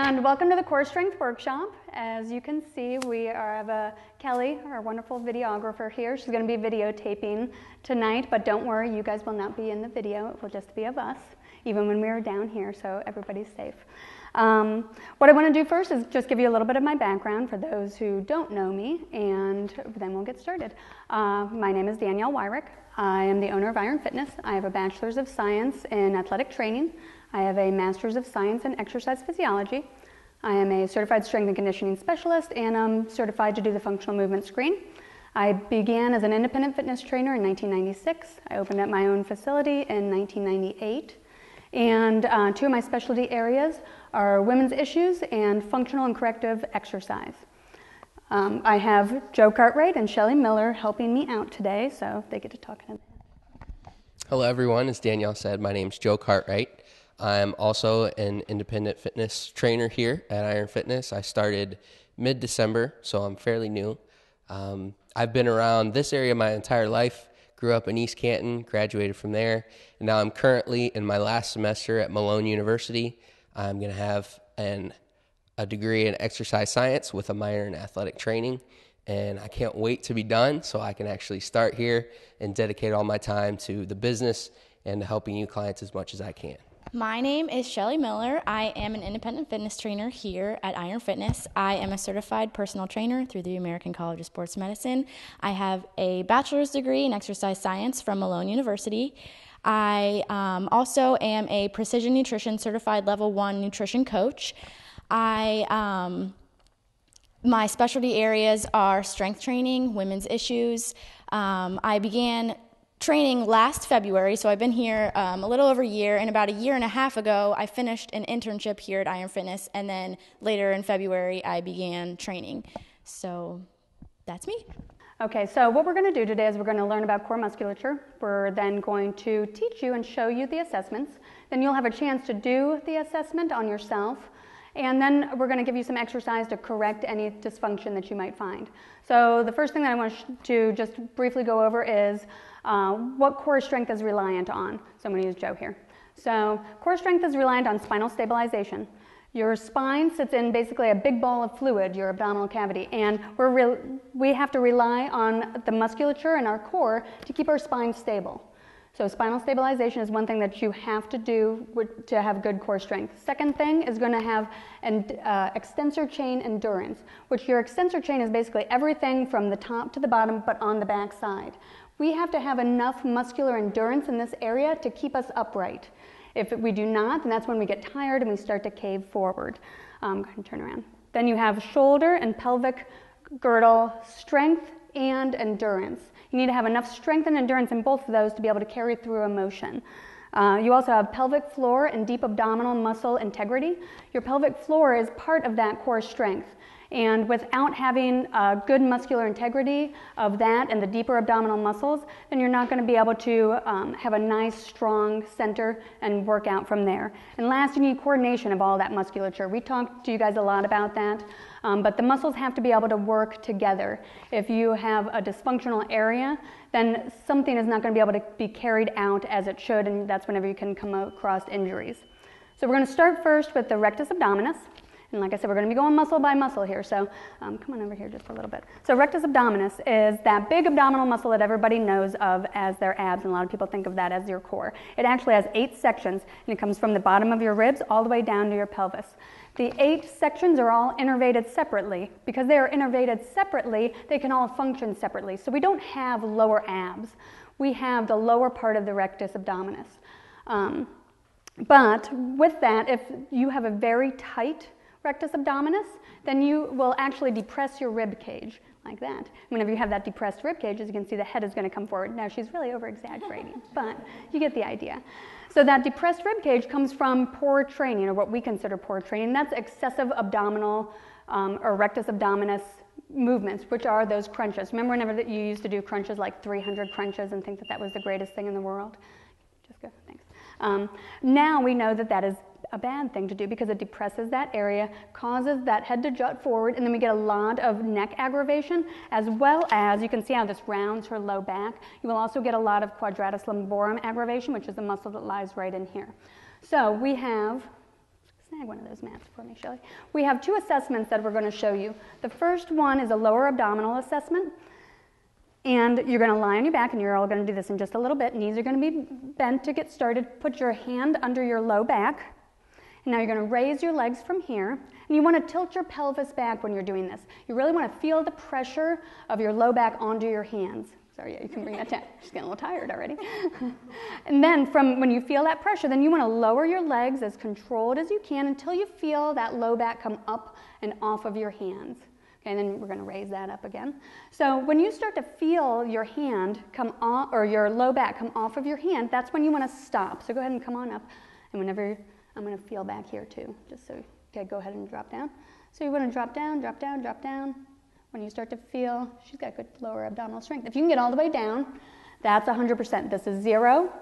And welcome to the Core Strength Workshop. As you can see, we have Kelly, our wonderful videographer here. She's going to be videotaping tonight, but don't worry, you guys will not be in the video. It will just be of us, even when we are down here, so everybody's safe. What I want to do first is just give you a little bit of my background for those who don't know me, and then we'll get started. My name is Danielle Wyrick. I am the owner of Iron Fitness. I have a Bachelor's of Science in Athletic Training. I have a Master's of Science in Exercise Physiology. I am a certified strength and conditioning specialist, and I'm certified to do the functional movement screen. I began as an independent fitness trainer in 1996. I opened up my own facility in 1998. And two of my specialty areas are women's issues and functional and corrective exercise. I have Joe Cartwright and Shelly Miller helping me out today, so they get to talk in a minute. Hello everyone, as Danielle said, my name's Joe Cartwright. I'm also an independent fitness trainer here at Iron Fitness. I started mid-December, so I'm fairly new. I've been around this area my entire life, grew up in East Canton, graduated from there, and now I'm currently in my last semester at Malone University. I'm going to have a degree in exercise science with a minor in athletic training, and I can't wait to be done so I can actually start here and dedicate all my time to the business and to helping you clients as much as I can. My name is Shelly Miller. I am an independent fitness trainer here at Iron Fitness. I am a certified personal trainer through the American College of Sports Medicine. I have a bachelor's degree in exercise science from Malone University. I also am a precision nutrition certified level 1 nutrition coach. My specialty areas are strength training, women's issues. I began training last February, so I've been here a little over a year, and about a year and a half ago, I finished an internship here at Iron Fitness, and then later in February, I began training. So that's me. Okay, so what we're going to do today is we're going to learn about core musculature. We're then going to teach you and show you the assessments. Then you'll have a chance to do the assessment on yourself. And then we're going to give you some exercise to correct any dysfunction that you might find. So the first thing that I want to just briefly go over is what core strength is reliant on. So I'm going to use Joe here. So core strength is reliant on spinal stabilization. Your spine sits in basically a big ball of fluid, your abdominal cavity, and we have to rely on the musculature in our core to keep our spine stable. So spinal stabilization is one thing that you have to do to have good core strength. Second thing is going to have an extensor chain endurance, which your extensor chain is basically everything from the top to the bottom, but on the back side. We have to have enough muscular endurance in this area to keep us upright. If we do not, then that's when we get tired and we start to cave forward. Go ahead and turn around. Then you have shoulder and pelvic girdle strength and endurance. You need to have enough strength and endurance in both of those to be able to carry through a motion. You also have pelvic floor and deep abdominal muscle integrity. Your pelvic floor is part of that core strength. And without having good muscular integrity of that and the deeper abdominal muscles, then you're not going to be able to have a nice, strong center and work out from there. And last, you need coordination of all that musculature. We talked to you guys a lot about that, but the muscles have to be able to work together. If you have a dysfunctional area, then something is not going to be able to be carried out as it should, and that's whenever you can come across injuries. So we're going to start first with the rectus abdominis. And like I said, we're going to be going muscle by muscle here, so come on over here just a little bit. So rectus abdominis is that big abdominal muscle that everybody knows of as their abs, and a lot of people think of that as your core. It actually has 8 sections, and it comes from the bottom of your ribs all the way down to your pelvis. The 8 sections are all innervated separately. Because they are innervated separately, they can all function separately. So we don't have lower abs. We have the lower part of the rectus abdominis. But with that, if you have a very tight rectus abdominis, then you will actually depress your rib cage like that. Whenever you have that depressed rib cage, as you can see, the head is going to come forward. Now, she's really over-exaggerating, but you get the idea. So that depressed rib cage comes from poor training, or what we consider poor training. That's excessive abdominal or rectus abdominis movements, which are those crunches. Remember whenever that you used to do crunches, like 300 crunches, and think that that was the greatest thing in the world? Just go, thanks. Now we know that that is a bad thing to do because it depresses that area, causes that head to jut forward, and then we get a lot of neck aggravation, as well as, you can see how this rounds her low back. You will also get a lot of Quadratus lumborum aggravation, which is the muscle that lies right in here. So we have snag one of those mats for me, Shelly. We have two assessments that we're going to show you. The first one is a lower abdominal assessment. And you're going to lie on your back, and you're all going to do this in just a little bit. Knees are going to be bent to get started. Put your hand under your low back. And now you're going to raise your legs from here. And you want to tilt your pelvis back when you're doing this. You really want to feel the pressure of your low back onto your hands. Sorry, yeah, you can bring that down. She's getting a little tired already. And then from when you feel that pressure, then you want to lower your legs as controlled as you can until you feel that low back come up and off of your hands. Okay, and then we're going to raise that up again. So when you start to feel your hand come off, or your low back come off of your hand, that's when you want to stop. So go ahead and come on up. And whenever, I'm going to feel back here too, just so, okay, go ahead and drop down. So you want to drop down, drop down, drop down. When you start to feel, she's got good lower abdominal strength. If you can get all the way down, that's 100%. This is 0.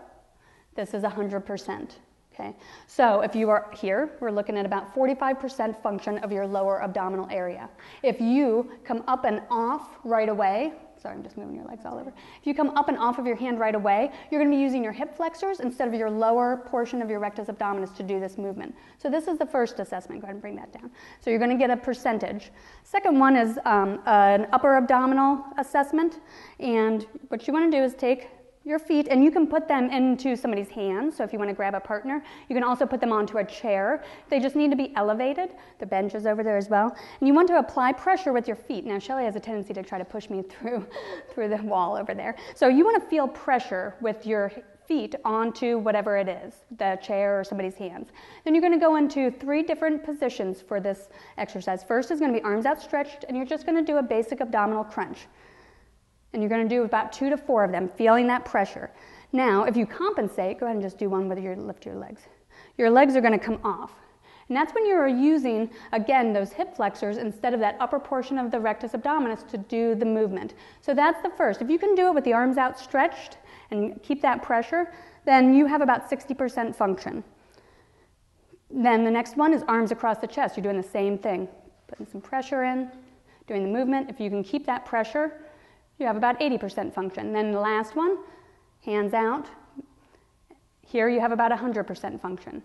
This is 100%. Okay, so if you are here, we're looking at about 45% function of your lower abdominal area. If you come up and off right away, sorry, I'm just moving your legs all over. If you come up and off of your hand right away, you're going to be using your hip flexors instead of your lower portion of your rectus abdominis to do this movement. So this is the first assessment. Go ahead and bring that down. So you're going to get a percentage. Second one is an upper abdominal assessment. And what you want to do is take your feet, and you can put them into somebody's hands. So if you want to grab a partner, you can also put them onto a chair. They just need to be elevated. The bench is over there as well. And you want to apply pressure with your feet. Now, Shelly has a tendency to try to push me through the wall over there. So you want to feel pressure with your feet onto whatever it is, the chair or somebody's hands. Then you're going to go into 3 different positions for this exercise. First is going to be arms outstretched, and you're just going to do a basic abdominal crunch. And you're going to do about 2 to 4 of them, feeling that pressure. Now, if you compensate, go ahead and just do one where you lift your legs. Your legs are going to come off. And that's when you're using, again, those hip flexors instead of that upper portion of the rectus abdominis to do the movement. So that's the first. If you can do it with the arms outstretched and keep that pressure, then you have about 60% function. Then the next one is arms across the chest. You're doing the same thing, putting some pressure in, doing the movement. If you can keep that pressure, you have about 80% function. Then the last one, hands out. Here you have about 100% function.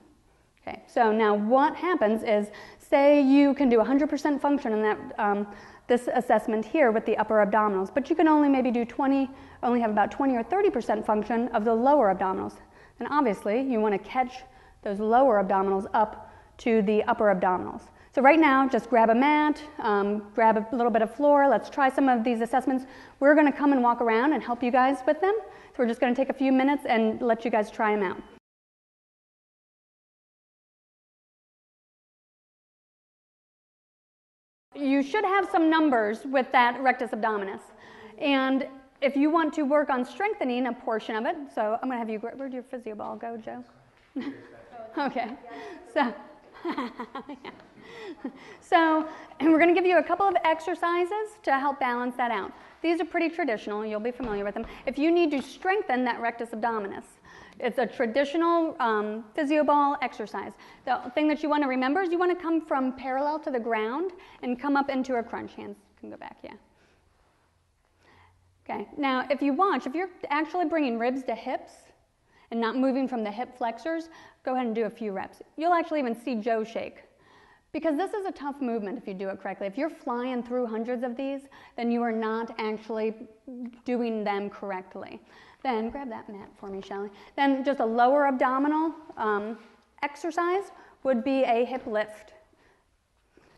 Okay, so now what happens is, say you can do 100% function in that this assessment here with the upper abdominals, but you can only maybe do only have about 20 or 30% function of the lower abdominals. Then obviously you want to catch those lower abdominals up to the upper abdominals. So right now, just grab a mat, grab a little bit of floor. Let's try some of these assessments. We're going to come and walk around and help you guys with them. So we're just going to take a few minutes and let you guys try them out. You should have some numbers with that rectus abdominis. And if you want to work on strengthening a portion of it, so I'm going to have you, where'd your physio ball go, Joe? Okay. So, yeah. So we're going to give you a couple of exercises to help balance that out. These are pretty traditional. You'll be familiar with them. If you need to strengthen that rectus abdominis, it's a traditional physio ball exercise. The thing that you want to remember is you want to come from parallel to the ground and come up into a crunch. Hands can go back, yeah. Okay, now if you watch, if you're actually bringing ribs to hips and not moving from the hip flexors, go ahead and do a few reps. You'll actually even see Joe shake. Because this is a tough movement if you do it correctly. If you're flying through hundreds of these, then you are not actually doing them correctly. Then, grab that mat for me, Shelly. Then just a lower abdominal exercise would be a hip lift.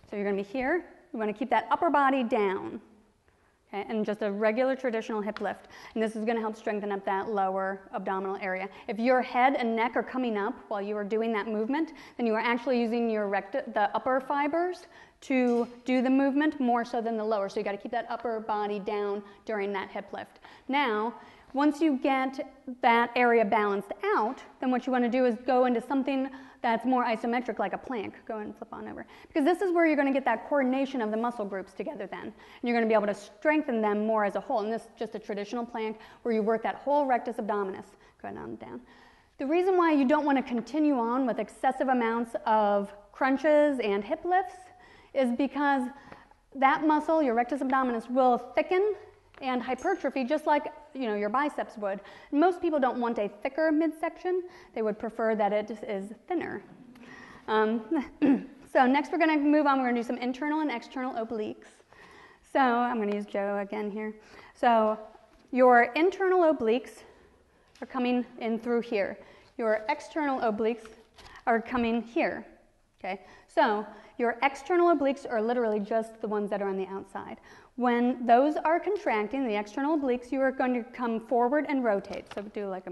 So you're going to be here. You want to keep that upper body down. Okay, and just a regular traditional hip lift. And this is going to help strengthen up that lower abdominal area. If your head and neck are coming up while you are doing that movement, then you are actually using your the upper fibers to do the movement more so than the lower. So you got to keep that upper body down during that hip lift. Now, once you get that area balanced out, then what you want to do is go into something that's more isometric, like a plank. Go ahead and flip on over. Because this is where you're going to get that coordination of the muscle groups together then. And you're going to be able to strengthen them more as a whole. And this is just a traditional plank where you work that whole rectus abdominis. Go ahead on down. The reason why you don't want to continue on with excessive amounts of crunches and hip lifts is because that muscle, your rectus abdominis, will thicken and hypertrophy just like your biceps would. Most people don't want a thicker midsection. They would prefer that it is thinner. So next we're going to move on. We're going to do some internal and external obliques. So I'm going to use Joe again here. So your internal obliques are coming in through here. Your external obliques are coming here. Okay? So your external obliques are literally just the ones that are on the outside. When those are contracting, the external obliques, you are going to come forward and rotate. So do like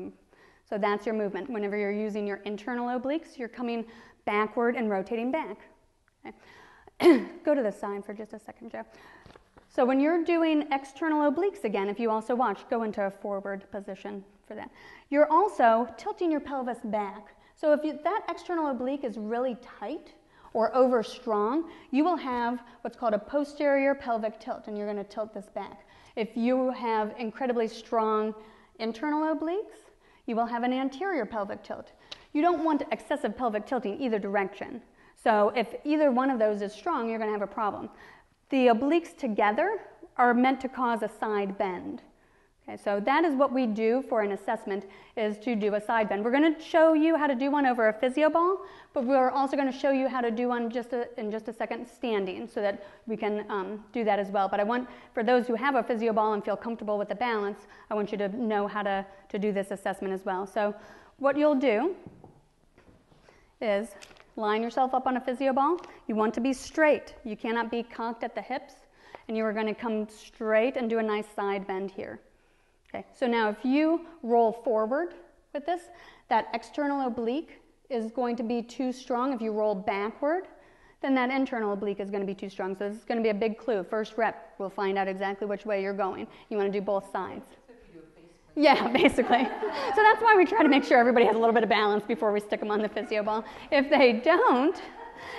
so that's your movement. Whenever you're using your internal obliques, you're coming backward and rotating back. Okay. Go to the side for just a second, Joe. So when you're doing external obliques again, if you also watch, go into a forward position for that. You're also tilting your pelvis back. So if that external oblique is really tight or over strong, you will have what's called a posterior pelvic tilt, and you're going to tilt this back. If you have incredibly strong internal obliques, you will have an anterior pelvic tilt. You don't want excessive pelvic tilting either direction. So if either one of those is strong, you're going to have a problem. The obliques together are meant to cause a side bend. Okay, so that is what we do for an assessment, is to do a side bend. We're going to show you how to do one over a physio ball, but we're also going to show you how to do one in just a second standing, so that we can do that as well. But I want, for those who have a physio ball and feel comfortable with the balance, I want you to know how to do this assessment as well. So what you'll do is line yourself up on a physio ball. You want to be straight. You cannot be cocked at the hips, and you are going to come straight and do a nice side bend here. Okay, so now if you roll forward with this, that external oblique is going to be too strong. If you roll backward, then that internal oblique is going to be too strong. So this is going to be a big clue. First rep, we'll find out exactly which way you're going. You want to do both sides. Yeah, basically. So that's why we try to make sure everybody has a little bit of balance before we stick them on the physio ball. If they don't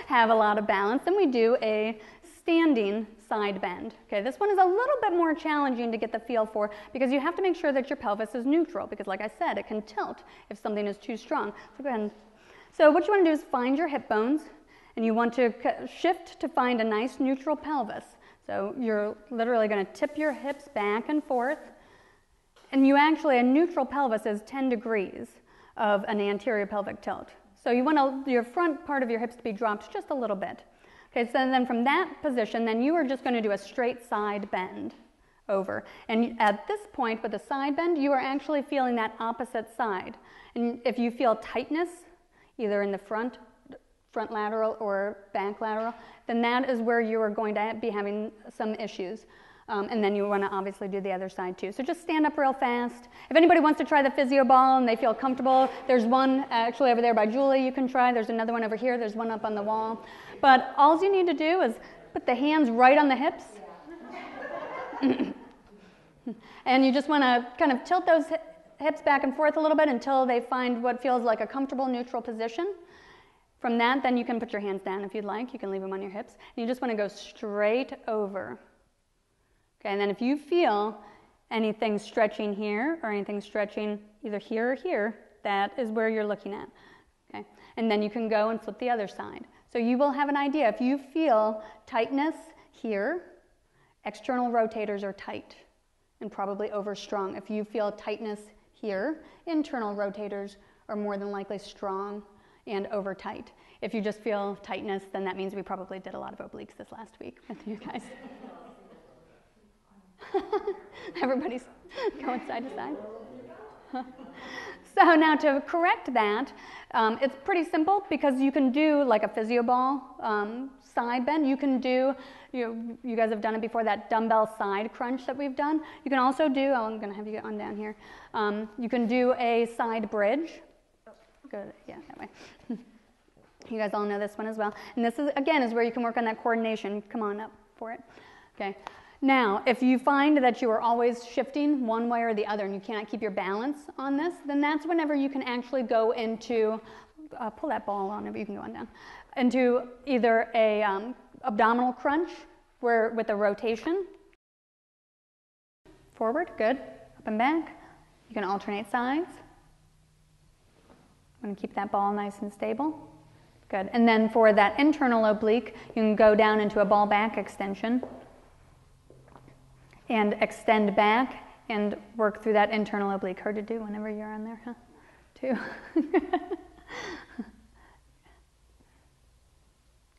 have a lot of balance, then we do a standing side bend. Okay, this one is a little bit more challenging to get the feel for, because you have to make sure that your pelvis is neutral, because like I said, it can tilt if something is too strong. So go ahead. So what you want to do is find your hip bones, and you want to shift to find a nice neutral pelvis. So you're literally going to tip your hips back and forth, and you actually, a neutral pelvis is 10 degrees of an anterior pelvic tilt. So you want your front part of your hips to be dropped just a little bit. Okay, so then from that position, then you are just going to do a straight side bend over. And at this point with the side bend, you are actually feeling that opposite side. And if you feel tightness, either in the front lateral or back lateral, then that is where you are going to be having some issues. And then you want to obviously do the other side too. So just stand up real fast. If anybody wants to try the physio ball and they feel comfortable, there's one actually over there by Julie you can try. There's another one over here. There's one up on the wall. But all you need to do is put the hands right on the hips. And you just want to kind of tilt those hips back and forth a little bit until they find what feels like a comfortable neutral position. From that, then you can put your hands down if you'd like. You can leave them on your hips. And you just want to go straight over. Okay, and then if you feel anything stretching here or anything stretching either here or here, that is where you're looking at. Okay, and then you can go and flip the other side. So you will have an idea. If you feel tightness here, external rotators are tight and probably over strong. If you feel tightness here, internal rotators are more than likely strong and over tight. If you just feel tightness, then that means we probably did a lot of obliques this last week with you guys. Everybody's going side to side. So now to correct that, it's pretty simple, because you can do like a physio ball side bend. You can do, you guys have done it before, that dumbbell side crunch that we've done. You can also do, I'm going to have you get on down here. You can do a side bridge. Good, yeah, that way. You guys all know this one as well. And this is, again, is where you can work on that coordination. Come on up for it. Okay. Now, if you find that you are always shifting one way or the other and you cannot keep your balance on this, then that's whenever you can actually go into, pull that ball on, you can go on down, into either a abdominal crunch where with a rotation. Forward, good, up and back. You can alternate sides. I'm going to keep that ball nice and stable. Good, and then for that internal oblique, you can go down into a ball back extension and extend back and work through that internal oblique. Hard to do whenever you're on there, huh? Too.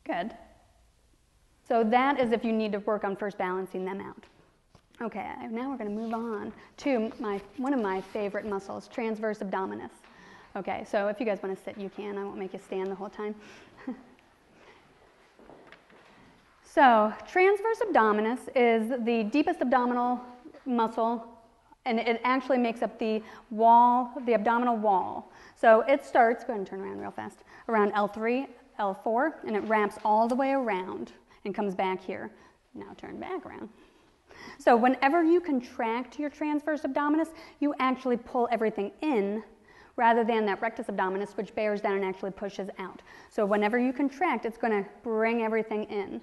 Good. So that is if you need to work on first balancing them out. Okay, now we're going to move on to one of my favorite muscles, transverse abdominis. Okay, so if you guys want to sit, you can. I won't make you stand the whole time. So transverse abdominis is the deepest abdominal muscle, and it actually makes up the wall, the abdominal wall. So it starts, go ahead and turn around real fast, around L3, L4, and it wraps all the way around and comes back here. Now turn back around. So whenever you contract your transverse abdominis, you actually pull everything in rather than that rectus abdominis, which bears down and actually pushes out. So whenever you contract, it's going to bring everything in.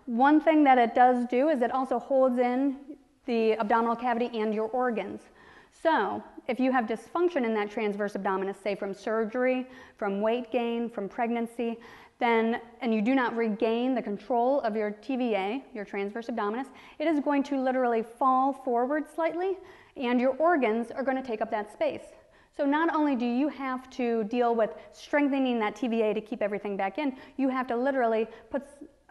One thing that it does do is it also holds in the abdominal cavity and your organs. So if you have dysfunction in that transverse abdominis, say from surgery, from weight gain, from pregnancy, then, and you do not regain the control of your TVA, your transverse abdominis, it is going to literally fall forward slightly, and your organs are going to take up that space. So not only do you have to deal with strengthening that TVA to keep everything back in, you have to literally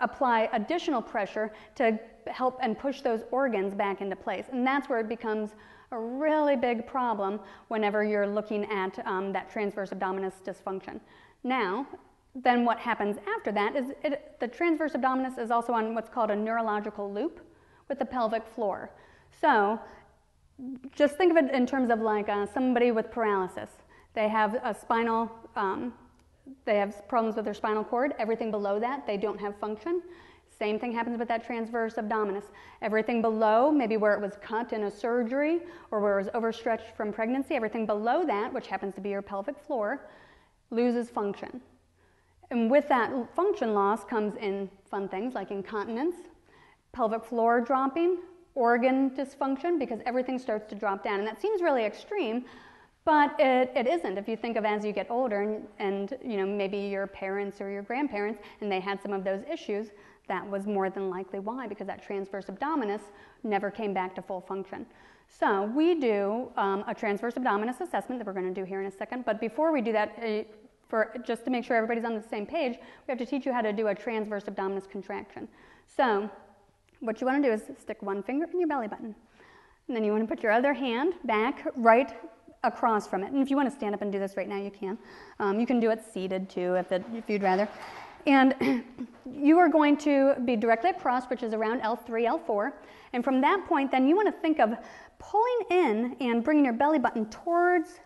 apply additional pressure to help and push those organs back into place. And that's where it becomes a really big problem whenever you're looking at that transverse abdominis dysfunction. Now, then what happens after that is the transverse abdominis is also on what's called a neurological loop with the pelvic floor. So just think of it in terms of like somebody with paralysis. They have a spinal, they have problems with their spinal cord. Everything below that, they don't have function. Same thing happens with that transverse abdominis. Everything below, maybe where it was cut in a surgery or where it was overstretched from pregnancy, everything below that, which happens to be your pelvic floor, loses function. And with that function loss comes in fun things like incontinence, pelvic floor dropping, organ dysfunction, because everything starts to drop down. And that seems really extreme, but it isn't. If you think of as you get older and you know, maybe your parents or your grandparents, and they had some of those issues, that was more than likely why, because that transverse abdominis never came back to full function. So we do a transverse abdominis assessment that we're going to do here in a second, but before we do that, just to make sure everybody's on the same page, we have to teach you how to do a transverse abdominis contraction. So what you want to do is stick one finger in your belly button, and then you want to put your other hand back right across from it. And if you want to stand up and do this right now, you can. You can do it seated too, if you'd rather. And you are going to be directly across, which is around L3, L4. And from that point, then you want to think of pulling in and bringing your belly button towards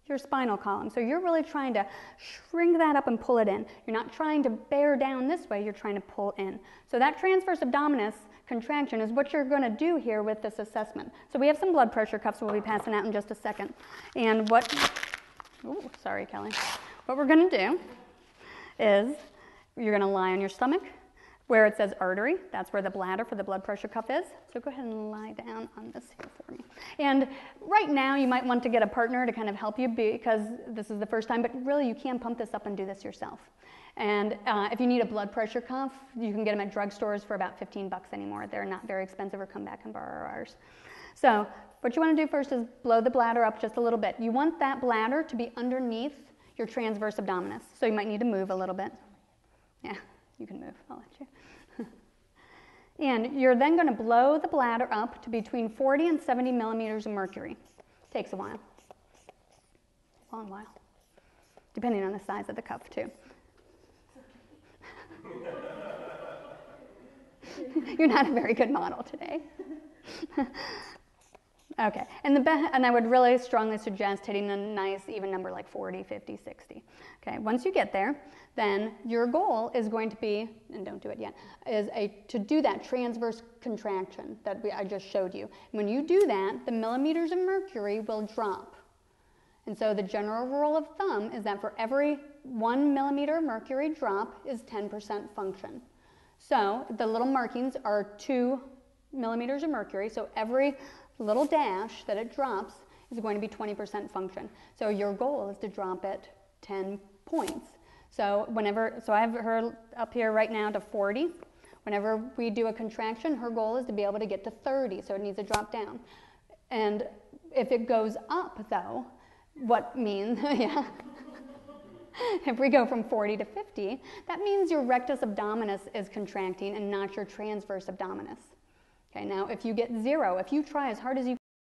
your spinal column. So you're really trying to shrink that up and pull it in. You're not trying to bear down this way, you're trying to pull in. So that transverse abdominis contraction is what you're going to do here with this assessment. So we have some blood pressure cuffs we'll be passing out in just a second. And sorry, Kelly. What we're going to do is you're going to lie on your stomach where it says artery. That's where the bladder for the blood pressure cuff is. So go ahead and lie down on this here for me. And right now you might want to get a partner to kind of help you because this is the first time, but really you can pump this up and do this yourself. And if you need a blood pressure cuff, you can get them at drugstores for about 15 bucks anymore. They're not very expensive, or come back and borrow ours. So what you want to do first is blow the bladder up just a little bit. You want that bladder to be underneath your transverse abdominis. So you might need to move a little bit. Yeah, you can move. I'll let you. And you're then going to blow the bladder up to between 40 and 70 millimeters of mercury. Takes a while. A long while. Depending on the size of the cuff, too. You're not a very good model today. Okay, and I would really strongly suggest hitting a nice even number like 40, 50, 60. Okay, once you get there, then your goal is going to be, and don't do it yet, to do that transverse contraction that I just showed you. When you do that, the millimeters of mercury will drop. And so the general rule of thumb is that for every 1 millimeter of mercury drop is 10% function. So the little markings are 2 millimeters of mercury, so every little dash that it drops is going to be 20% function. So your goal is to drop it 10 points. So I have her up here right now to 40. Whenever we do a contraction, her goal is to be able to get to 30, so it needs to drop down. And if it goes up, though, what means, yeah. If we go from 40 to 50, that means your rectus abdominis is contracting and not your transverse abdominis. Okay, now if you get 0, if you try as hard as you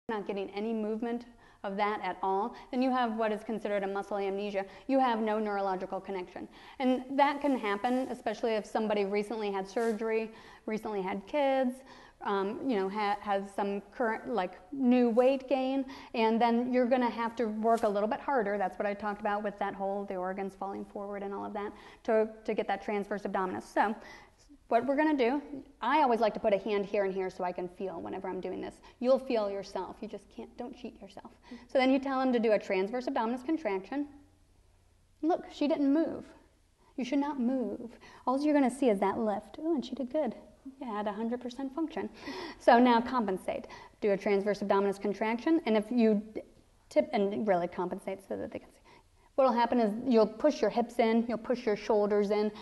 can, not getting any movement of that at all, then you have what is considered a muscle amnesia. You have no neurological connection. And that can happen, especially if somebody recently had surgery, recently had kids, has some current, new weight gain, and then you're going to have to work a little bit harder. That's what I talked about with that whole, the organs falling forward and all of that, to get that transverse abdominis. So what we're going to do, I always like to put a hand here and here so I can feel whenever I'm doing this. You'll feel yourself. You just don't cheat yourself. So then you tell them to do a transverse abdominis contraction. Look, she didn't move. You should not move. All you're going to see is that lift. Oh, and she did good. Yeah, at 100% function. So now compensate. Do a transverse abdominis contraction, and if you tip and really compensate so that they can see. What will happen is you'll push your hips in, you'll push your shoulders in,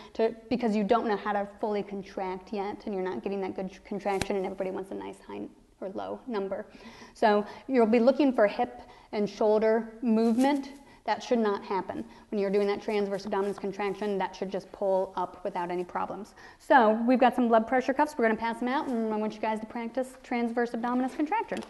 because you don't know how to fully contract yet, and you're not getting that good contraction, and everybody wants a nice high or low number. So you'll be looking for hip and shoulder movement. That should not happen. When you're doing that transverse abdominis contraction, that should just pull up without any problems. So we've got some blood pressure cuffs. We're going to pass them out, and I want you guys to practice transverse abdominis contraction.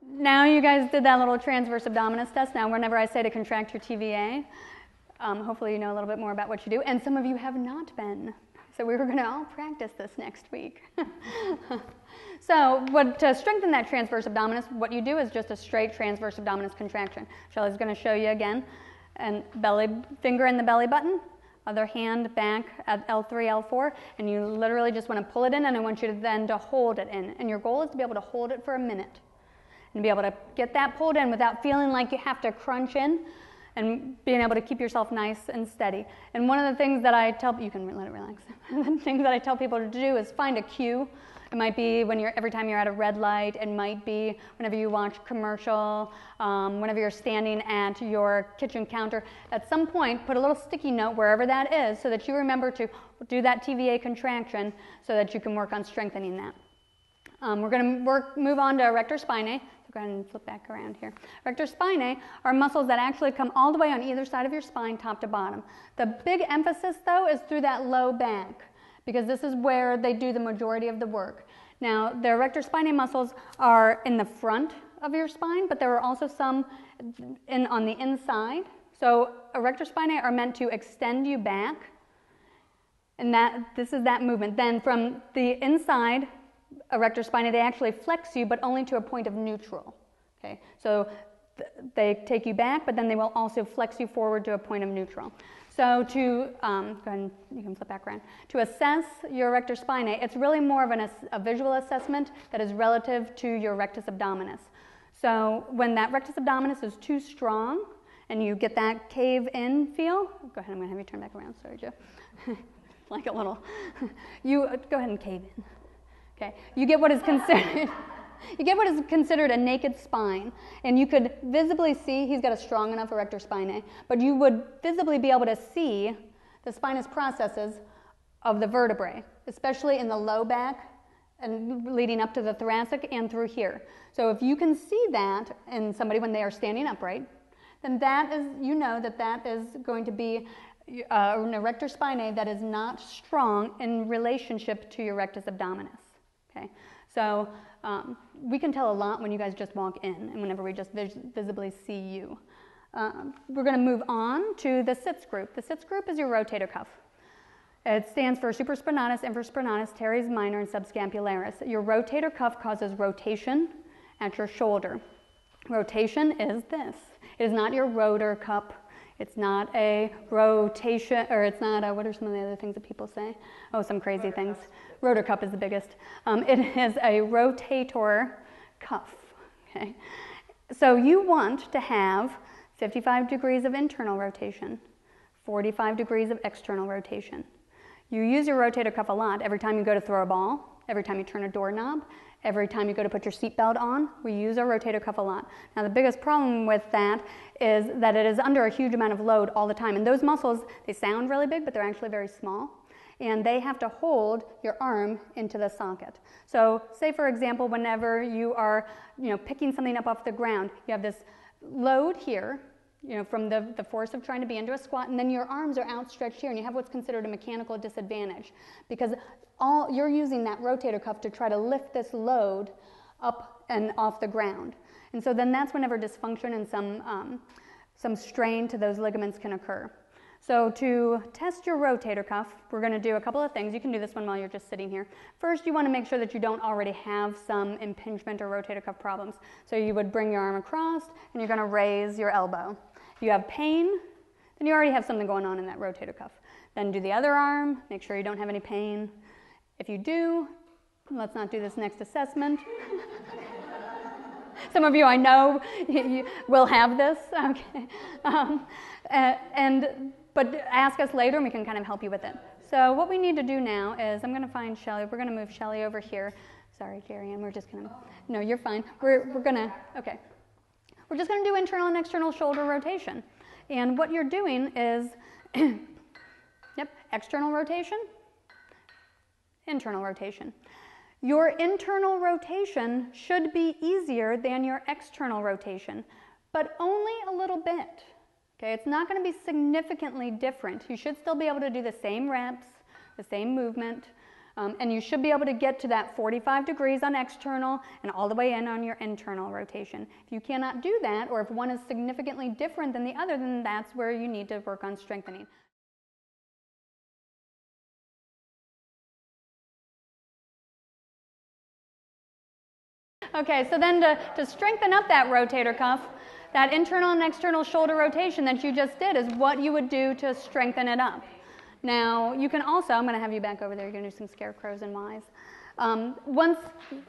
Now you guys did that little transverse abdominis test. Now whenever I say to contract your TVA, hopefully you know a little bit more about what you do, and some of you have not been. So we were going to all practice this next week. So to strengthen that transverse abdominis, what you do is just a straight transverse abdominis contraction. Shelley's going to show you again. And finger in the belly button, other hand back at L3, L4, and you literally just want to pull it in, and I want you to hold it in. And your goal is to be able to hold it for a minute and be able to get that pulled in without feeling like you have to crunch in, and being able to keep yourself nice and steady. And one of the things that I tell, you can let it relax. The things that I tell people to do is find a cue. It might be every time you're at a red light. It might be whenever you watch commercial, whenever you're standing at your kitchen counter. At some point, put a little sticky note wherever that is so that you remember to do that TVA contraction so that you can work on strengthening that. We're going to move on to erector spinae. Go ahead and flip back around here. Erector spinae are muscles that actually come all the way on either side of your spine, top to bottom. The big emphasis, though, is through that low back, because this is where they do the majority of the work. Now, the erector spinae muscles are in the front of your spine, but there are also some on the inside. So erector spinae are meant to extend you back, and this is that movement. Then from the inside, erector spinae, they actually flex you, but only to a point of neutral. Okay, so they take you back, but then they will also flex you forward to a point of neutral. So go ahead, you can flip back around. To assess your erector spinae, it's really more of a visual assessment that is relative to your rectus abdominis. So when that rectus abdominis is too strong, and you get that cave-in feel, go ahead, I'm going to have you turn back around, sorry, Joe. Like a little, you go ahead and cave in. Okay, you get what is considered a naked spine, and you could visibly see he's got a strong enough erector spinae, but you would visibly be able to see the spinous processes of the vertebrae, especially in the low back and leading up to the thoracic and through here. So if you can see that in somebody when they are standing upright, then that is going to be an erector spinae that is not strong in relationship to your rectus abdominis. Okay, so we can tell a lot when you guys just walk in and whenever we just visibly see you. We're going to move on to the sits group. The sits group is your rotator cuff. It stands for supraspinatus, infraspinatus, teres minor, and subscapularis. Your rotator cuff causes rotation at your shoulder. Rotation is this. It is not your rotor cuff. It's not a rotation, or it's not a, what are some of the other things that people say? Oh, some crazy things. Rotor cuff is the biggest. It is a rotator cuff, okay? So you want to have 55 degrees of internal rotation, 45 degrees of external rotation. You use your rotator cuff a lot every time you go to throw a ball, every time you turn a doorknob, every time you go to put your seatbelt on. We use our rotator cuff a lot. Now the biggest problem with that is that it is under a huge amount of load all the time. And those muscles, they sound really big, but they're actually very small. and they have to hold your arm into the socket. So say, for example, whenever you are picking something up off the ground, you have this load here, from the force of trying to be into a squat, and then your arms are outstretched here, and you have what's considered a mechanical disadvantage because you're using that rotator cuff to try to lift this load up and off the ground. And so then that's whenever dysfunction and some strain to those ligaments can occur. So to test your rotator cuff, we're going to do a couple of things. You can do this one while you're just sitting here. First, you want to make sure that you don't already have some impingement or rotator cuff problems. So you would bring your arm across, and you're going to raise your elbow. If you have pain, then you already have something going on in that rotator cuff. Then do the other arm, make sure you don't have any pain. If you do, let's not do this next assessment. Some of you I know will have this, okay. But ask us later and we can kind of help you with it. So what we need to do now is I'm going to find Shelly. We're going to move Shelly over here. Sorry, Jerry Ann, we're just going to, no, you're fine. We're going to, okay. We're just going to do internal and external shoulder rotation. And what you're doing is, external rotation, internal rotation. Your internal rotation should be easier than your external rotation, but only a little bit. Okay, it's not going to be significantly different. You should still be able to do the same reps, the same movement, and you should be able to get to that 45 degrees on external and all the way in on your internal rotation. If you cannot do that, or if one is significantly different than the other, then that's where you need to work on strengthening. Okay, so then to strengthen up that rotator cuff, that internal and external shoulder rotation that you just did is what you would do to strengthen it up. Now, you can also, I'm going to have you back over there, you're going to do some scarecrows and Ys. Once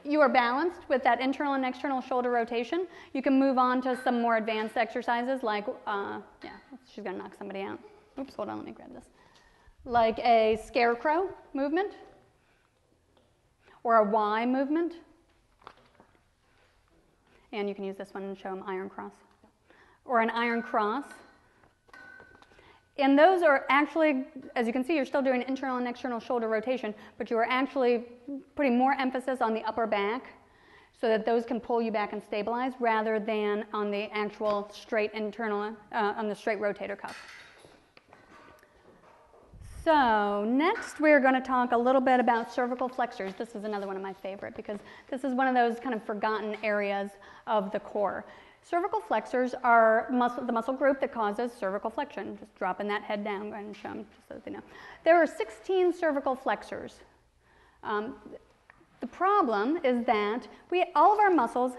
you are balanced with that internal and external shoulder rotation, you can move on to some more advanced exercises like, she's going to knock somebody out. Oops, hold on, let me grab this. Like a scarecrow movement or a Y movement. And you can use this one and show them iron cross. Or an iron cross. And those are actually, as you can see, you're still doing internal and external shoulder rotation, but you are actually putting more emphasis on the upper back so that those can pull you back and stabilize rather than on the actual straight internal, on the straight rotator cuff. So next we're going to talk a little bit about cervical flexors. This is another one of my favorite because this is one of those kind of forgotten areas of the core. Cervical flexors are the muscle group that causes cervical flexion. Just dropping that head down, go ahead and show them just so that they know. There are 16 cervical flexors. The problem is that all of our muscles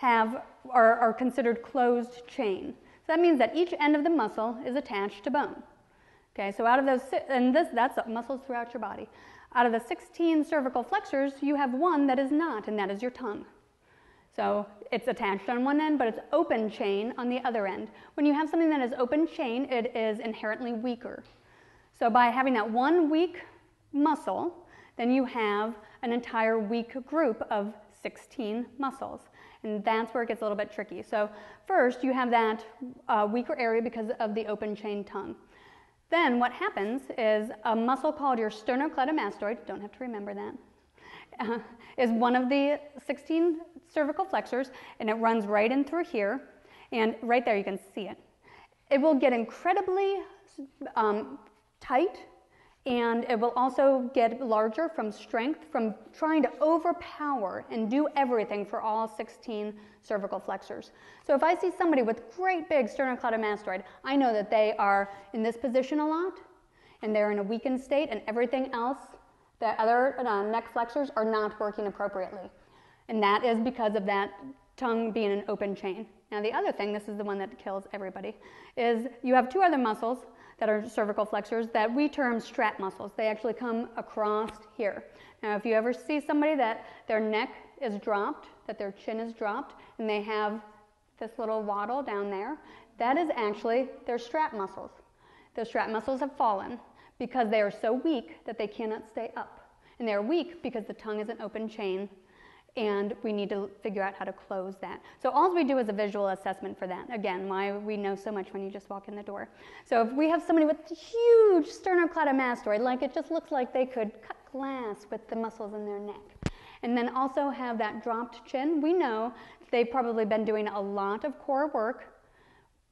are considered closed chain. So that means that each end of the muscle is attached to bone. Okay, so out of those, that's muscles throughout your body. Out of the 16 cervical flexors, you have one that is not, and that is your tongue. So it's attached on one end, but it's open chain on the other end. When you have something that is open chain, it is inherently weaker. So by having that one weak muscle, then you have an entire weak group of 16 muscles. And that's where it gets a little bit tricky. So first, you have that weaker area because of the open chain tongue. Then what happens is a muscle called your sternocleidomastoid, don't have to remember that, is one of the 16 cervical flexors, and it runs right in through here, and right there you can see it. It will get incredibly tight, and it will also get larger from strength, from trying to overpower and do everything for all 16 cervical flexors. So if I see somebody with great big sternocleidomastoid, I know that they are in this position a lot, and they're in a weakened state, and everything else, the other neck flexors are not working appropriately. And that is because of that tongue being an open chain. Now the other thing, this is the one that kills everybody, is you have two other muscles that are cervical flexors that we term strap muscles. They actually come across here. Now if you ever see somebody that their neck is dropped, that their chin is dropped, and they have this little waddle down there, that is actually their strap muscles. Those strap muscles have fallen because they are so weak that they cannot stay up. And they are weak because the tongue is an open chain, and we need to figure out how to close that. So all we do is a visual assessment for that. Again, why we know so much when you just walk in the door. So if we have somebody with huge sternocleidomastoid, like it just looks like they could cut glass with the muscles in their neck, and then also have that dropped chin, we know they've probably been doing a lot of core work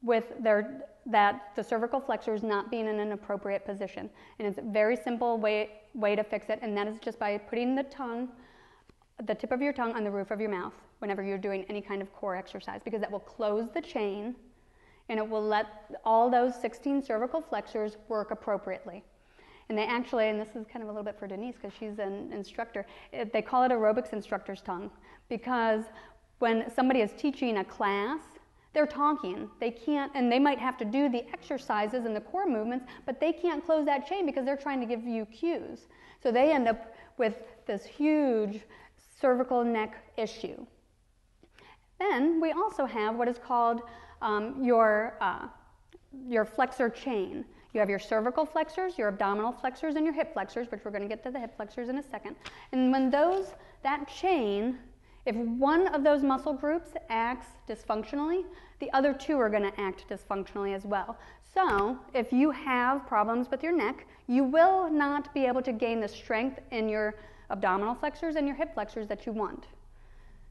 with the cervical flexors not being in an appropriate position. And it's a very simple way to fix it, and that is just by putting the tip of your tongue on the roof of your mouth whenever you're doing any kind of core exercise, because that will close the chain and it will let all those 16 cervical flexors work appropriately. And they actually, and this is kind of a little bit for Denise because she's an instructor, they call it aerobics instructor's tongue, because when somebody is teaching a class, they're talking. They can't, and they might have to do the exercises and the core movements, but they can't close that chain because they're trying to give you cues. So they end up with this huge cervical neck issue. Then we also have what is called your flexor chain. You have your cervical flexors, your abdominal flexors, and your hip flexors, which we're going to get to the hip flexors in a second. And when that chain, if one of those muscle groups acts dysfunctionally, the other two are going to act dysfunctionally as well. So if you have problems with your neck, you will not be able to gain the strength in your abdominal flexors and your hip flexors that you want.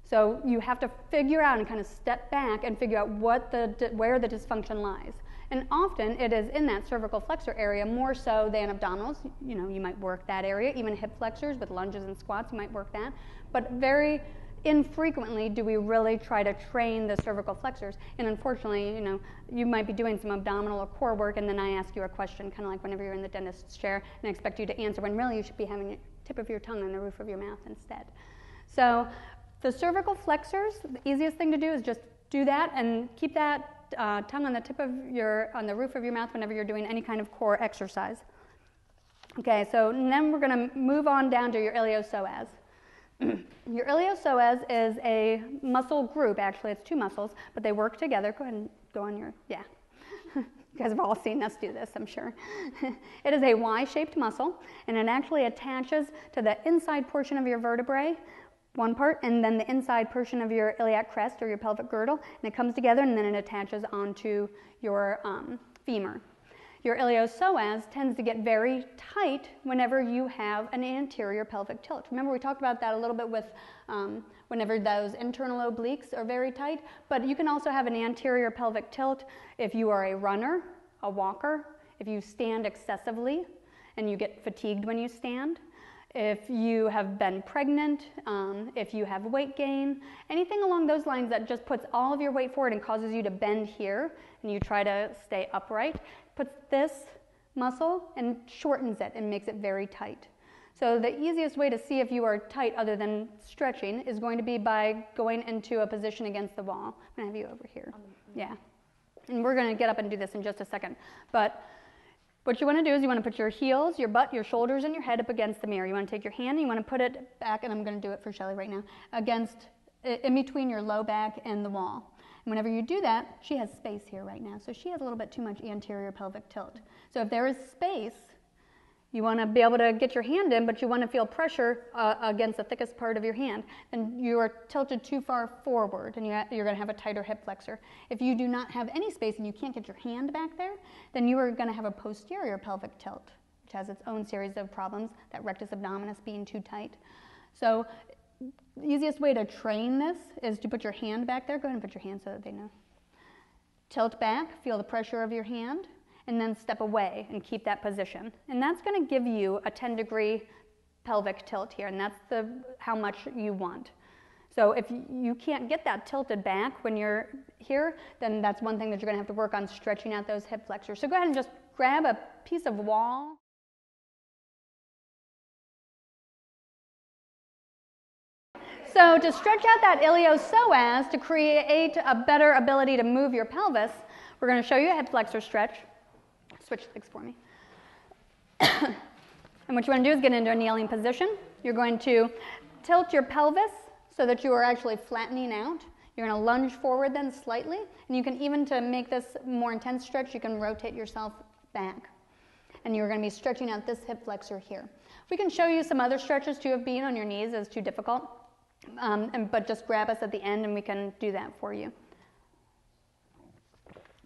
So you have to figure out and kind of step back and figure out where the dysfunction lies. And often it is in that cervical flexor area more so than abdominals. You know, you might work that area. Even hip flexors with lunges and squats, you might work that. But very infrequently do we really try to train the cervical flexors. And unfortunately, you know, you might be doing some abdominal or core work, and then I ask you a question, kind of like whenever you're in the dentist's chair, and I expect you to answer when really you should be having the tip of your tongue on the roof of your mouth instead. So the cervical flexors, the easiest thing to do is just do that and keep that tongue on the roof of your mouth whenever you're doing any kind of core exercise. Okay, so then we're going to move on down to your iliopsoas. Your iliopsoas is a muscle group. Actually, it's two muscles, but they work together. Go ahead and go on your, yeah. You guys have all seen us do this, I'm sure. It is a Y-shaped muscle, and it actually attaches to the inside portion of your vertebrae, one part, and then the inside portion of your iliac crest or your pelvic girdle, and it comes together and then it attaches onto your femur. Your iliopsoas tends to get very tight whenever you have an anterior pelvic tilt. Remember, we talked about that a little bit with whenever those internal obliques are very tight, but you can also have an anterior pelvic tilt if you are a runner, a walker, if you stand excessively and you get fatigued when you stand, if you have been pregnant, if you have weight gain, anything along those lines that just puts all of your weight forward and causes you to bend here and you try to stay upright, puts this muscle and shortens it and makes it very tight. So the easiest way to see if you are tight other than stretching is going to be by going into a position against the wall. I'm going to have you over here. Yeah. And we're going to get up and do this in just a second. But what you want to do is you want to put your heels, your butt, your shoulders, and your head up against the mirror. You want to take your hand and you want to put it back, and I'm going to do it for Shelly right now, in between your low back and the wall. And whenever you do that, she has space here right now. So she has a little bit too much anterior pelvic tilt. So if there is space, you want to be able to get your hand in, but you want to feel pressure against the thickest part of your hand. Then you are tilted too far forward, and you're going to have a tighter hip flexor. If you do not have any space and you can't get your hand back there, then you are going to have a posterior pelvic tilt, which has its own series of problems, that rectus abdominis being too tight. So the easiest way to train this is to put your hand back there. Go ahead and put your hand so that they know. Tilt back, feel the pressure of your hand, and then step away and keep that position. And that's going to give you a 10-degree pelvic tilt here, and that's how much you want. So if you can't get that tilted back when you're here, then that's one thing that you're going to have to work on, stretching out those hip flexors. So go ahead and just grab a piece of wall. So to stretch out that iliopsoas to create a better ability to move your pelvis, we're going to show you a hip flexor stretch. Switch legs for me. And what you want to do is get into a kneeling position. You're going to tilt your pelvis so that you are actually flattening out. You're going to lunge forward then slightly. And you can, even to make this more intense stretch, you can rotate yourself back. And you're going to be stretching out this hip flexor here. We can show you some other stretches too if being on your knees is too difficult. but just grab us at the end and we can do that for you.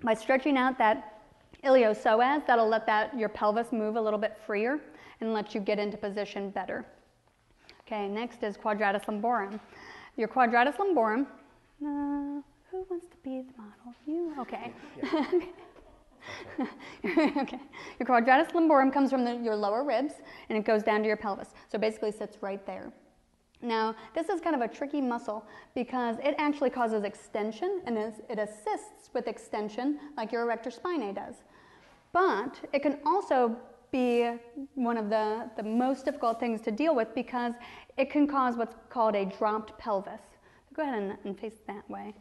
By stretching out that iliopsoas, that'll let your pelvis move a little bit freer and let you get into position better. Okay, next is quadratus lumborum. Your quadratus lumborum, who wants to be the model? You? Okay. Okay. Your quadratus lumborum comes from your lower ribs and it goes down to your pelvis. So basically sits right there. Now, this is kind of a tricky muscle because it actually causes extension and it assists with extension like your erector spinae does. But it can also be one of the most difficult things to deal with because it can cause what's called a dropped pelvis. Go ahead and face that way.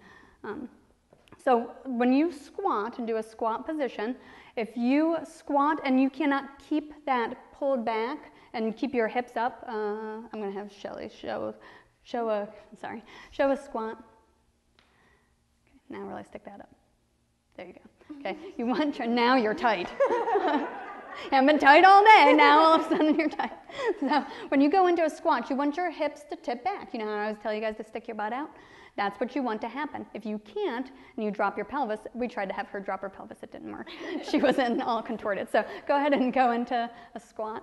So when you squat and do a squat position, if you squat and you cannot keep that pulled back and keep your hips up, I'm going to have Shelly show a squat. Okay, now really stick that up. There you go. Okay, you want to, now you're tight. You haven't been tight all day, now all of a sudden you're tight. So when you go into a squat, you want your hips to tip back. You know how I always tell you guys to stick your butt out? That's what you want to happen. If you can't and you drop your pelvis, we tried to have her drop her pelvis, it didn't work. She wasn't all contorted. So go ahead and go into a squat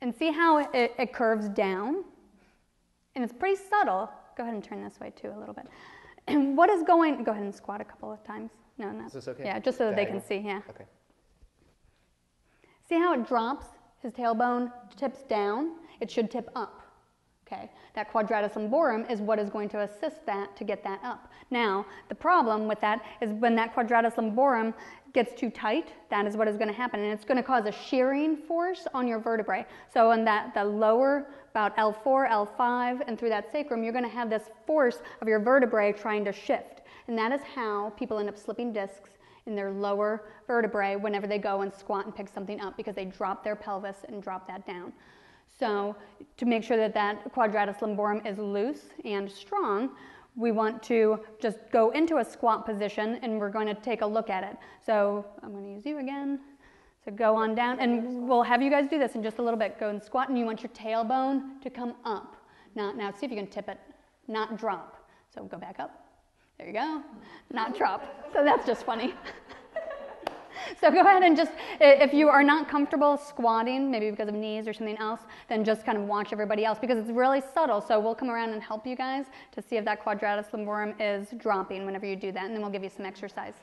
and see how it curves down. And it's pretty subtle. Go ahead and turn this way too a little bit. And what is go ahead and squat a couple of times. No, not. Is this okay? Yeah, just so that they can see, yeah. Okay. See how it drops? His tailbone tips down. It should tip up. Okay, that quadratus lumborum is what is going to assist that to get that up. Now, the problem with that is when that quadratus lumborum gets too tight, that is what is going to happen, and it's going to cause a shearing force on your vertebrae. So in the lower, about L4, L5, and through that sacrum, you're going to have this force of your vertebrae trying to shift, and that is how people end up slipping discs in their lower vertebrae whenever they go and squat and pick something up because they drop their pelvis and drop that down. So to make sure that quadratus lumborum is loose and strong, we want to just go into a squat position and we're going to take a look at it. So I'm going to use you again. So go on down and we'll have you guys do this in just a little bit. Go and squat and you want your tailbone to come up. Now see if you can tip it, not drop. So go back up. There you go. Not drop. So that's just funny. So go ahead and just, if you are not comfortable squatting, maybe because of knees or something else, then just kind of watch everybody else because it's really subtle. So we'll come around and help you guys to see if that quadratus lumborum is dropping whenever you do that, and then we'll give you some exercises.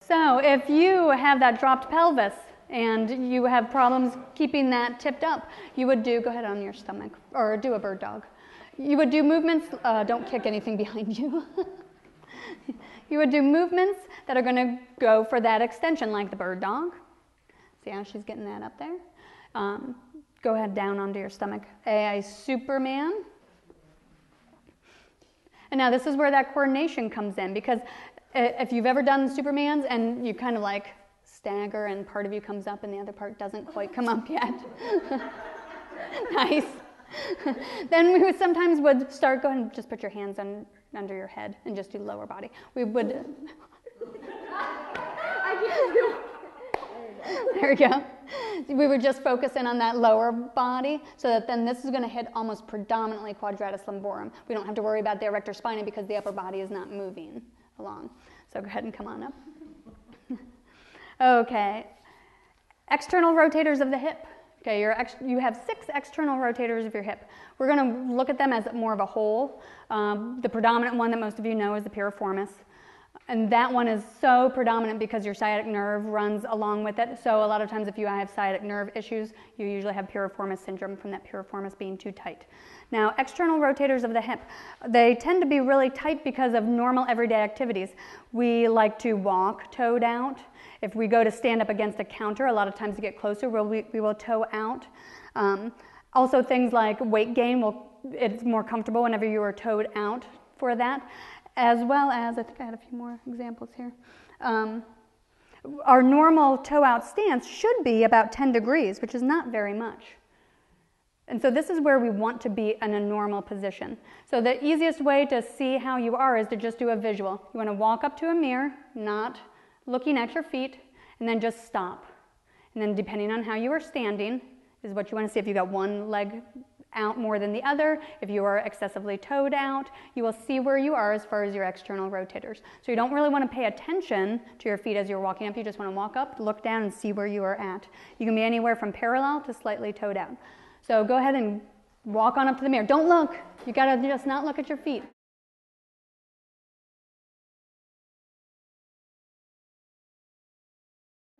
So if you have that dropped pelvis and you have problems keeping that tipped up, you would go ahead on your stomach, or do a bird dog. You would do movements, don't kick anything behind you. You would do movements that are going to go for that extension, like the bird dog. See how she's getting that up there? Go ahead down onto your stomach. A Superman. And now this is where that coordination comes in, because if you've ever done Supermans and you kind of like stagger and part of you comes up and the other part doesn't quite come up yet. Nice. Then we sometimes would start, go ahead and just put your hands under your head and just do lower body. We would, there we go. We would just focus in on that lower body so that then this is going to hit almost predominantly quadratus lumborum. We don't have to worry about the erector spinae because the upper body is not moving along. So go ahead and come on up. Okay. External rotators of the hip. Okay, you have 6 external rotators of your hip. We're going to look at them as more of a whole. The predominant one that most of you know is the piriformis. And that one is so predominant because your sciatic nerve runs along with it. So a lot of times if you have sciatic nerve issues, you usually have piriformis syndrome from that piriformis being too tight. Now, external rotators of the hip, they tend to be really tight because of normal everyday activities. We like to walk toed out. If we go to stand up against a counter, a lot of times to get closer, we will toe out. Also things like weight gain, it's more comfortable whenever you are toed out for that. As well as, I think I had a few more examples here. Our normal toe out stance should be about 10 degrees, which is not very much. And so this is where we want to be in a normal position. So the easiest way to see how you are is to just do a visual. You want to walk up to a mirror, not looking at your feet, and then just stop. And then depending on how you are standing, is what you want to see. If you got one leg out more than the other, if you are excessively toed out, you will see where you are as far as your external rotators. So you don't really want to pay attention to your feet as you're walking up. You just want to walk up, look down, and see where you are at. You can be anywhere from parallel to slightly toed out. So go ahead and walk on up to the mirror. Don't look. You got to just not look at your feet.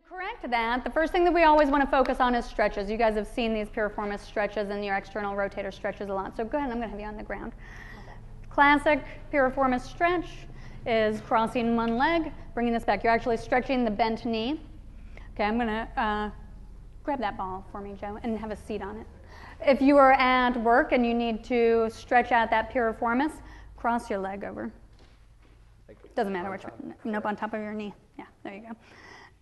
Correct that. The first thing that we always want to focus on is stretches. You guys have seen these piriformis stretches and your external rotator stretches a lot. So go ahead, I'm going to have you on the ground. Okay. Classic piriformis stretch is crossing one leg, bringing this back. You're actually stretching the bent knee. Okay, I'm going to grab that ball for me, Joe, and have a seat on it. If you are at work and you need to stretch out that piriformis, cross your leg over. Doesn't matter which one. Nope, on top of your knee. Yeah, there you go.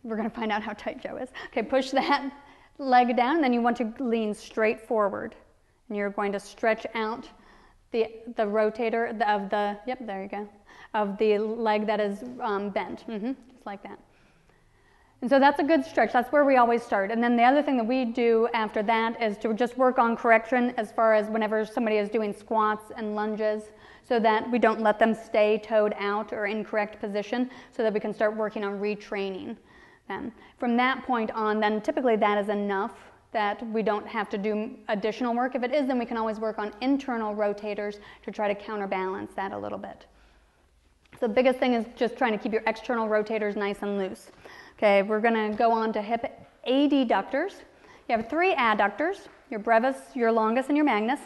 We're going to find out how tight Joe is. Okay, push that leg down, and then you want to lean straight forward. And you're going to stretch out the rotator of the, yep, there you go, of the leg that is bent, just like that. And so that's a good stretch. That's where we always start. And then the other thing that we do after that is to just work on correction as far as whenever somebody is doing squats and lunges, so that we don't let them stay toed out or incorrect position, so that we can start working on retraining. From that point on, then typically that is enough that we don't have to do additional work. If it is, then we can always work on internal rotators to try to counterbalance that a little bit. So the biggest thing is just trying to keep your external rotators nice and loose. Okay, we're going to go on to hip adductors. You have 3 adductors, your brevis, your longus, and your magnus.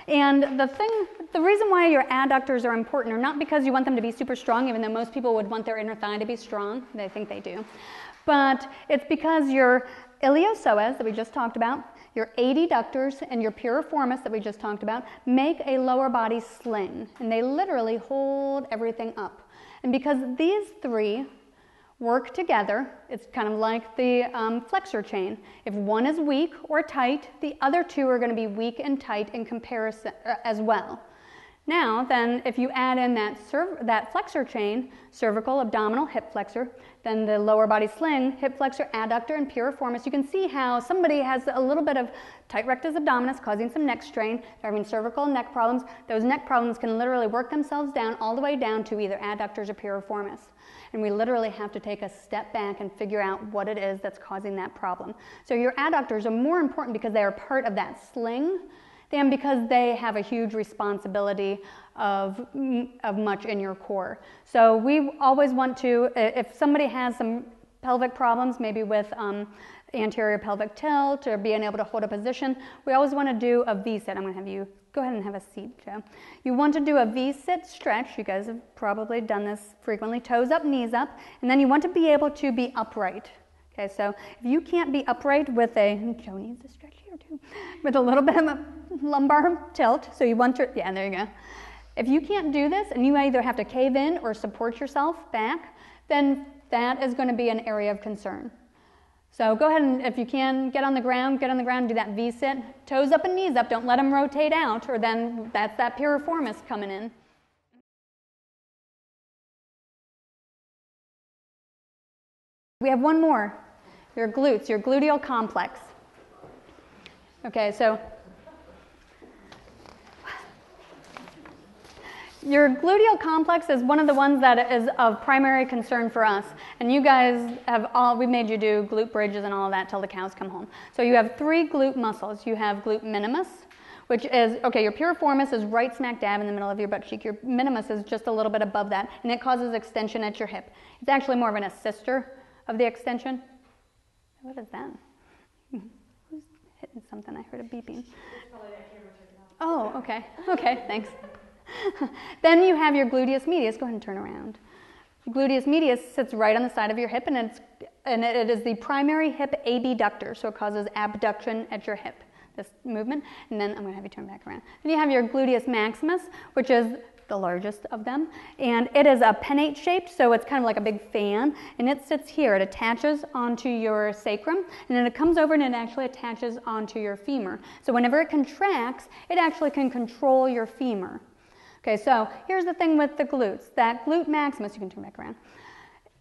And the reason why your adductors are important are not because you want them to be super strong, even though most people would want their inner thigh to be strong. They think they do. But it's because your iliopsoas that we just talked about, your adductors, and your piriformis that we just talked about make a lower body sling, and they literally hold everything up. And because these 3 work together, it's kind of like the flexor chain. If one is weak or tight, the other 2 are going to be weak and tight in comparison as well. Now, then, if you add in that flexor chain, cervical, abdominal, hip flexor, then the lower body sling, hip flexor, adductor, and piriformis, you can see how somebody has a little bit of tight rectus abdominis causing some neck strain. They're having cervical neck problems. Those neck problems can literally work themselves down all the way down to either adductors or piriformis. And we literally have to take a step back and figure out what it is that's causing that problem. So your adductors are more important because they are part of that sling than because they have a huge responsibility of much in your core. So we always want to, if somebody has some pelvic problems, maybe with anterior pelvic tilt or being able to hold a position, we always want to do a V-sit. I'm going to have you go ahead and have a seat, Joe. You want to do a V-sit stretch. You guys have probably done this frequently. Toes up, knees up, and then you want to be able to be upright. Okay, so if you can't be upright with Joe needs a stretch here too, with a little bit of a lumbar tilt, so you want to, yeah, there you go. If you can't do this and you either have to cave in or support yourself back, then that is going to be an area of concern. So go ahead and, if you can, get on the ground, do that V-sit. Toes up and knees up, don't let them rotate out, or then that's that piriformis coming in. We have one more, your glutes, your gluteal complex. Okay, so your gluteal complex is one of the ones that is of primary concern for us. And you guys we made you do glute bridges and all of that till the cows come home. So you have 3 glute muscles. You have glute minimus, which is, okay, your piriformis is right smack dab in the middle of your butt cheek. Your minimus is just a little bit above that, and it causes extension at your hip. It's actually more of an assister of the extension. What is that? Who's hitting something? I heard a beeping. Oh, okay. Okay, thanks. Then you have your gluteus medius. Go ahead and turn around. Gluteus medius sits right on the side of your hip, and it is the primary hip abductor, so it causes abduction at your hip, this movement. And then I'm going to have you turn back around. Then you have your gluteus maximus, which is the largest of them, and it is a pennate shaped, so it's kind of like a big fan, and it sits here. It attaches onto your sacrum, and then it comes over and it actually attaches onto your femur. So whenever it contracts, it actually can control your femur. Okay, so here's the thing with the glutes. That glute maximus, you can turn back around,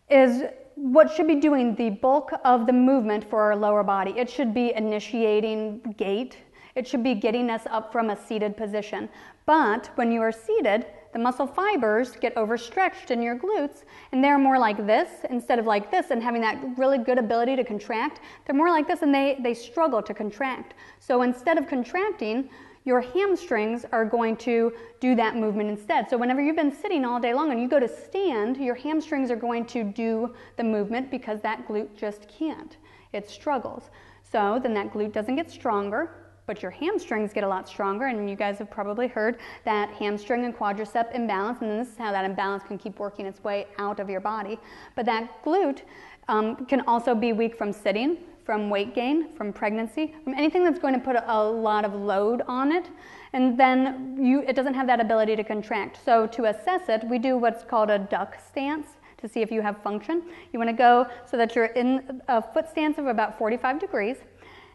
is what should be doing the bulk of the movement for our lower body. It should be initiating gait. It should be getting us up from a seated position. But when you are seated, the muscle fibers get overstretched in your glutes, and they're more like this instead of like this and having that really good ability to contract. They're more like this, and they struggle to contract. So instead of contracting, your hamstrings are going to do that movement instead. So whenever you've been sitting all day long and you go to stand, your hamstrings are going to do the movement because that glute just can't. It struggles. So then that glute doesn't get stronger, but your hamstrings get a lot stronger, and you guys have probably heard that hamstring and quadricep imbalance, and this is how that imbalance can keep working its way out of your body. But that glute can also be weak from sitting, from weight gain, from pregnancy, from anything that's going to put a lot of load on it, and then it doesn't have that ability to contract. So to assess it, we do what's called a duck stance to see if you have function. You want to go so that you're in a foot stance of about 45 degrees,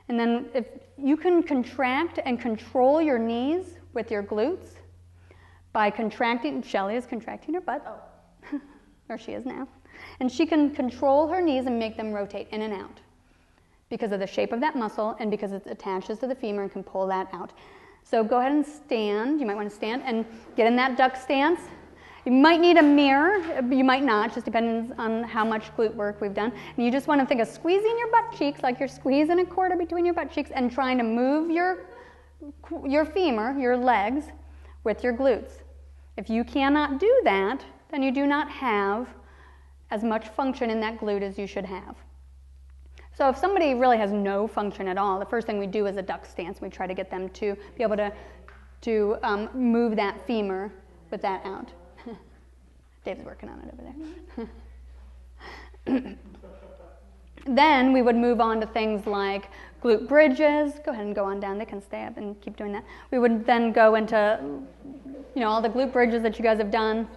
and then if you can contract and control your knees with your glutes by contracting. Shelly is contracting her butt, or she is now, and she can control her knees and make them rotate in and out because of the shape of that muscle and because it attaches to the femur and can pull that out. So go ahead and stand. You might want to stand and get in that duck stance. You might need a mirror, you might not, just depends on how much glute work we've done. And you just want to think of squeezing your butt cheeks like you're squeezing a quarter between your butt cheeks and trying to move your femur, your legs, with your glutes. If you cannot do that, then you do not have as much function in that glute as you should have. So if somebody really has no function at all, the first thing we do is a duck stance. We try to get them to be able to move that femur with that out. Dave's working on it over there. Then we would move on to things like glute bridges. Go ahead and go on down. They can stay up and keep doing that. We would then go into, all the glute bridges that you guys have done.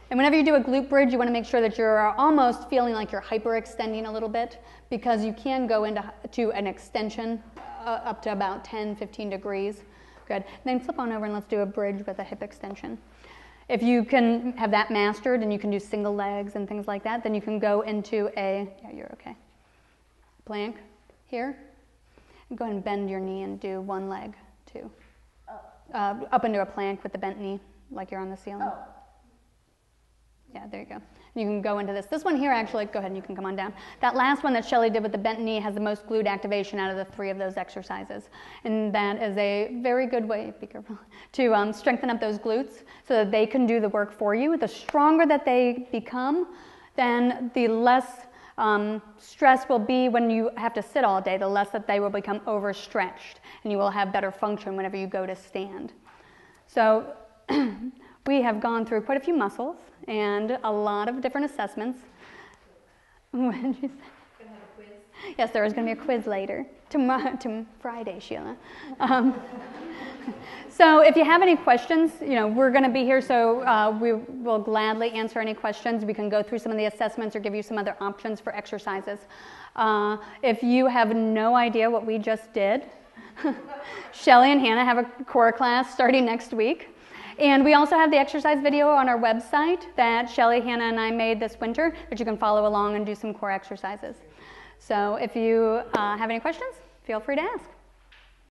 And whenever you do a glute bridge, you want to make sure that you're almost feeling like you're hyperextending a little bit, because you can go into an extension up to about 10, 15 degrees. Good. Then flip on over and let's do a bridge with a hip extension. If you can have that mastered and you can do single legs and things like that, then you can go into you're okay, plank here. And go ahead and bend your knee and do one leg too. Up into a plank with the bent knee, like you're on the ceiling. Yeah, there you go. You can go into this. This one here, actually, go ahead and you can come on down. That last one that Shelly did with the bent knee has the most glute activation out of the 3 of those exercises. And that is a very good way, be careful, to strengthen up those glutes so that they can do the work for you. The stronger that they become, then the less stress will be when you have to sit all day, the less that they will become overstretched, and you will have better function whenever you go to stand. So we have gone through quite a few muscles and a lot of different assessments. What did you say? Gonna have a quiz? Yes, there is going to be a quiz later. To Friday, Sheila. So if you have any questions, we're going to be here, so we will gladly answer any questions. We can go through some of the assessments or give you some other options for exercises. If you have no idea what we just did, Shelly and Hannah have a core class starting next week. And we also have the exercise video on our website that Shelly, Hannah, and I made this winter that you can follow along and do some core exercises. So if you have any questions, feel free to ask.